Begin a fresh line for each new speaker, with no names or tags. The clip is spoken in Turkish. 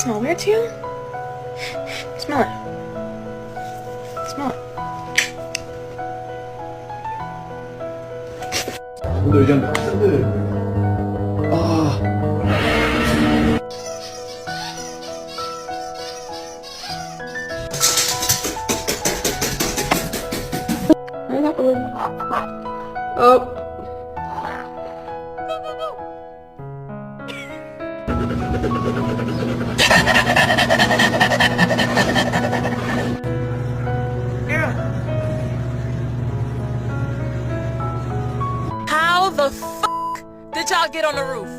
smell weird to you? Smell it. Smell it.
Bunda hocam baksana. Aa.
Oh.
How the f*** did y'all get on the roof?